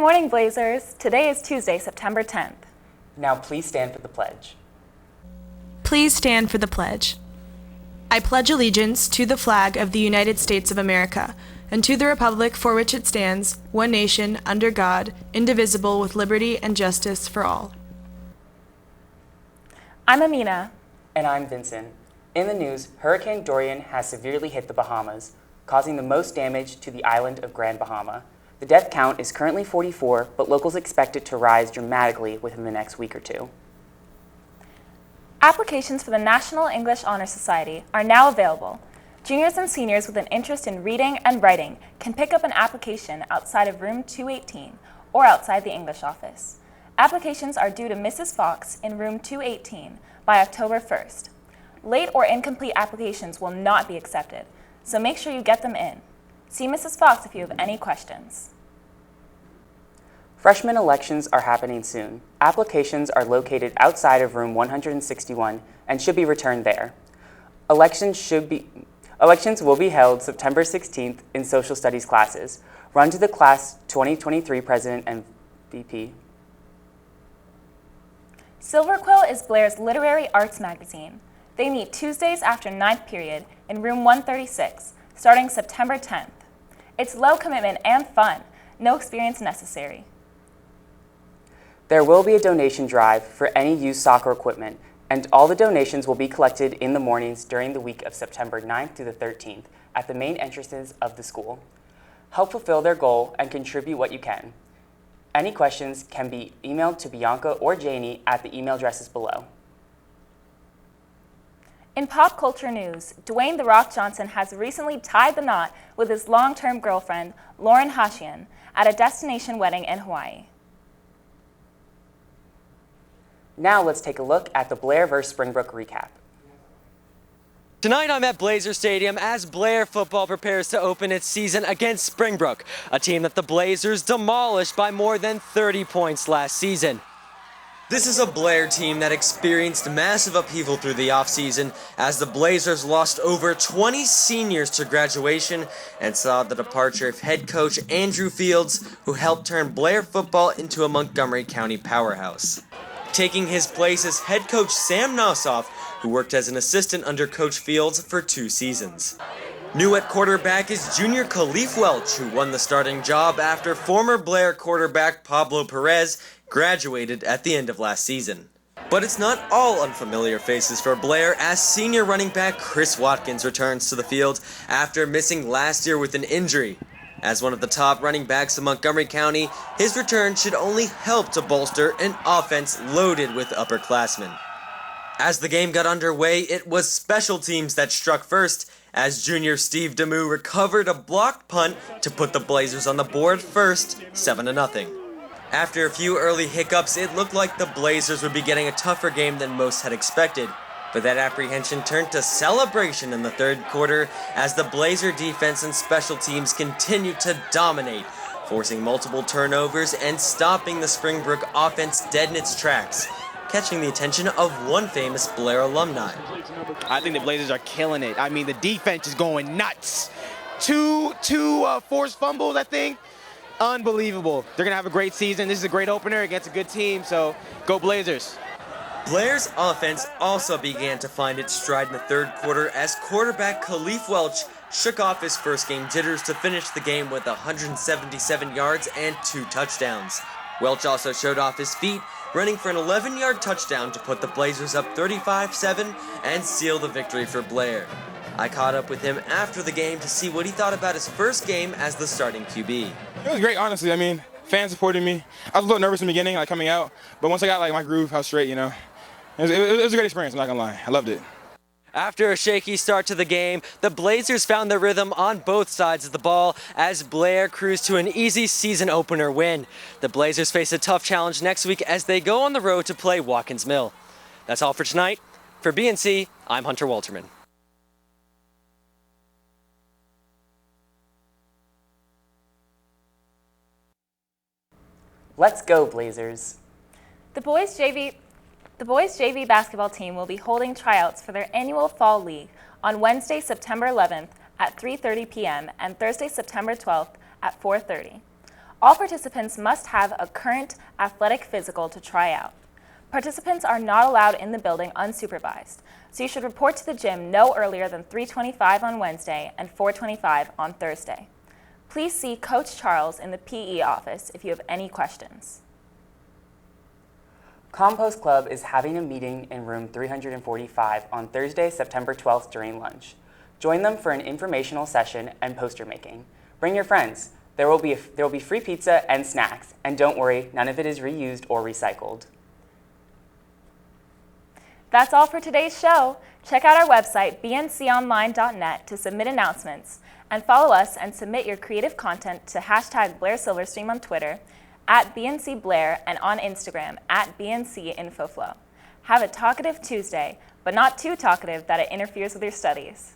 morning, Blazers. Today is Tuesday, September 10th. Now please stand for the pledge. Please stand for the pledge. I pledge allegiance to the flag of the United States of America and to the republic for which it stands, one nation, under God, indivisible, with liberty and justice for all. I'm Amina. And I'm Vincent. In the news, Hurricane Dorian has severely hit the Bahamas, causing the most damage to the island of Grand Bahama. The death count is currently 44, but locals expect it to rise dramatically within the next week or two. Applications for the National English Honor Society are now available. Juniors and seniors with an interest in reading and writing can pick up an application outside of room 218 or outside the English office. Applications are due to Mrs. Fox in room 218 by October 1st. Late or incomplete applications will not be accepted, so make sure you get them in. See Mrs. Fox if you have any questions. Freshman elections are happening soon. Applications are located outside of room 161 and should be returned there. Elections will be held September 16th in social studies classes. Run to the class 2023 president and VP. Silver Quill is Blair's literary arts magazine. They meet Tuesdays after 9th period in room 136, starting September 10th. It's low commitment and fun, no experience necessary. There will be a donation drive for any used soccer equipment, and all the donations will be collected in the mornings during the week of September 9th to the 13th at the main entrances of the school. Help fulfill their goal and contribute what you can. Any questions can be emailed to Bianca or Janie at the email addresses below. In pop culture news, Dwayne "The Rock" Johnson has recently tied the knot with his long-term girlfriend, Lauren Hashian, at a destination wedding in Hawaii. Now let's take a look at the Blair vs. Springbrook recap. Tonight I'm at Blazer Stadium as Blair football prepares to open its season against Springbrook, a team that the Blazers demolished by more than 30 points last season. This is a Blair team that experienced massive upheaval through the offseason as the Blazers lost over 20 seniors to graduation and saw the departure of head coach Andrew Fields, who helped turn Blair football into a Montgomery County powerhouse. Taking his place is head coach Sam Nossoff, who worked as an assistant under Coach Fields for 2 seasons. New at quarterback is junior Khalif Welch, who won the starting job after former Blair quarterback Pablo Perez graduated at the end of last season. But it's not all unfamiliar faces for Blair as senior running back Chris Watkins returns to the field after missing last year with an injury. As one of the top running backs of Montgomery County, his return should only help to bolster an offense loaded with upperclassmen. As the game got underway, it was special teams that struck first, as junior Steve Demoo recovered a blocked punt to put the Blazers on the board first, 7-0. After a few early hiccups, it looked like the Blazers would be getting a tougher game than most had expected. But that apprehension turned to celebration in the third quarter as the Blazer defense and special teams continued to dominate, forcing multiple turnovers and stopping the Springbrook offense dead in its tracks, catching the attention of one famous Blair alumni. I think the Blazers are killing it. I mean, the defense is going nuts. Two forced fumbles, I think. Unbelievable. They're going to have a great season. This is a great opener against a good team, so go Blazers. Blair's offense also began to find its stride in the third quarter as quarterback Khalif Welch shook off his first game jitters to finish the game with 177 yards and 2 touchdowns. Welch also showed off his feet, running for an 11-yard touchdown to put the Blazers up 35-7 and seal the victory for Blair. I caught up with him after the game to see what he thought about his first game as the starting QB. It was great, honestly. I mean, fans supported me. I was a little nervous in the beginning, coming out, but once I got my groove, I was straight, It was a great experience, I'm not gonna lie. I loved it. After a shaky start to the game, the Blazers found their rhythm on both sides of the ball as Blair cruised to an easy season opener win. The Blazers face a tough challenge next week as they go on the road to play Watkins Mill. That's all for tonight. For BNC, I'm Hunter Walterman. Let's go, Blazers. The boys JV basketball team will be holding tryouts for their annual Fall League on Wednesday, September 11th at 3:30 p.m. and Thursday, September 12th at 4:30. All participants must have a current athletic physical to try out. Participants are not allowed in the building unsupervised, so you should report to the gym no earlier than 3:25 on Wednesday and 4:25 on Thursday. Please see Coach Charles in the PE office if you have any questions. Compost Club is having a meeting in room 345 on Thursday, September 12th during lunch. Join them for an informational session and poster making. Bring your friends. There will be free pizza and snacks, and don't worry, none of it is reused or recycled. That's all for today's show. Check out our website, bnconline.net, to submit announcements, and follow us and submit your creative content to #BlairSilverstream on Twitter, @BNCBlair, and on Instagram, @BNCInfoFlow. Have a talkative Tuesday, but not too talkative that it interferes with your studies.